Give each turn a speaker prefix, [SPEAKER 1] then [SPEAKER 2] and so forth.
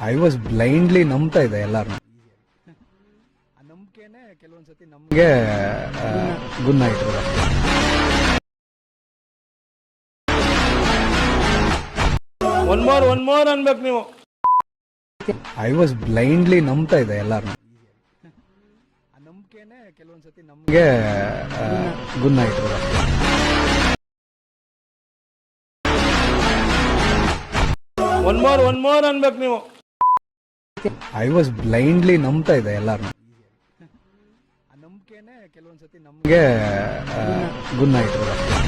[SPEAKER 1] I was blindly ನಂಬ್ತಾ ಇದ್ದೆ ಎಲ್ಲಾರನ್ನ. ಆ ನಂಬಿಕೆನೆ ಕೆಲವೊಂದ್ಸತಿ ನಮ್ಗೆ ಗುನ್ನ ಇಟ್ಟಿರೋದು.
[SPEAKER 2] ಒನ್ ಮೋರ್ ಅನ್ಬೇಕು ನೀವು.
[SPEAKER 1] ಐ ವಾಸ್ ಬ್ಲೈಂಡ್ಲಿ ನಂಬ್ತಾ ಇದ್ದೆ ಎಲ್ಲಾರನ್ನ. ಆ ನಂಬಿಕೆನೆ ಕೆಲವೊಂದ್ಸತಿ ನಮ್ಗೆ ಗುನ್ನ ಇಟ್ಟಿರೋದು.
[SPEAKER 2] ಒನ್ ಮೋರ್ ಅನ್ಬೇಕು ನೀವು.
[SPEAKER 1] ಐ ವಾಸ್ ಬ್ಲೈಂಡ್ಲಿ ನಂಬ್ತಾ ಇದ್ದೆ ಎಲ್ಲಾರನ್ನ. ಆ ನಂಬಿಕೆನೆ ಕೆಲವೊಂದ್ಸತಿ ನಮ್ಗೆ ಗುನ್ನ ಇಟ್ಟಿರೋದು.